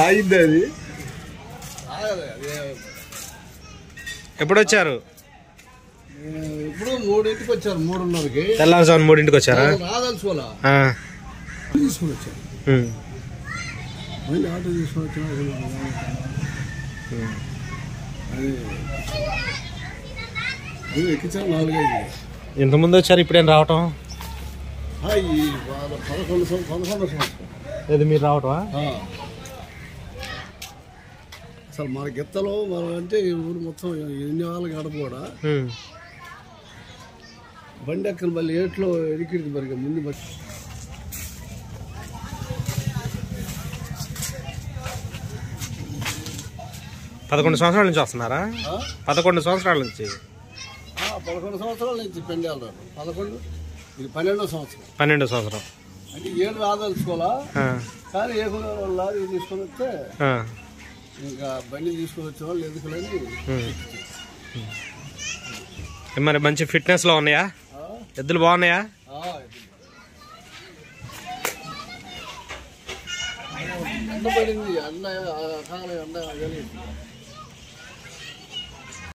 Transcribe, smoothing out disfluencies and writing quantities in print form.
ఆగింది అది. ఎప్పుడు వచ్చారు? ఇప్పుడు 3ంటికి వచ్చారు. 3:30కి. తెల్లారుజామున 3ంటికి వచ్చారా? రాదలుచుకోలే తీసుకుని వచ్చారు. మళ్ళీ ఆటో తీసుకుని వచ్చా. అది ఎక్కించారు 4-5. ఇంతకుముందు వచ్చారు, ఇప్పుడేం రావటం? 11 సంవత్సరం. లేదు మీరు రావటమా? అసలు మన గిత్తలో మనం అంటే ఈ ఊరు మొత్తం ఎన్ని వాళ్ళకి గడప కూడా బండి ఎక్కలు మళ్ళీ ఏట్లో ఎడికిడికి మరిగా ముందు బట్టి 11 సంవత్సరాల నుంచి వస్తున్నారా? 11 సంవత్సరాల నుంచి. 11 సంవత్సరాల నుంచి పెండి వెళ్తారు. 11 ఇది 12వ సంవత్సరం. 12వ సంవత్సరం అంటే 7 రాదలుచుకోవాలా. కానీ ఏ లారీ తీసుకొని వస్తే ఇంకా బండి తీసుకొని వచ్చే వాళ్ళు ఎందుకులని. మరి మంచి ఫిట్నెస్ లో ఉన్నాయా? ఎద్దులు బాగున్నాయా? ఎండ పడింది. ఎండ కాలం ఎండ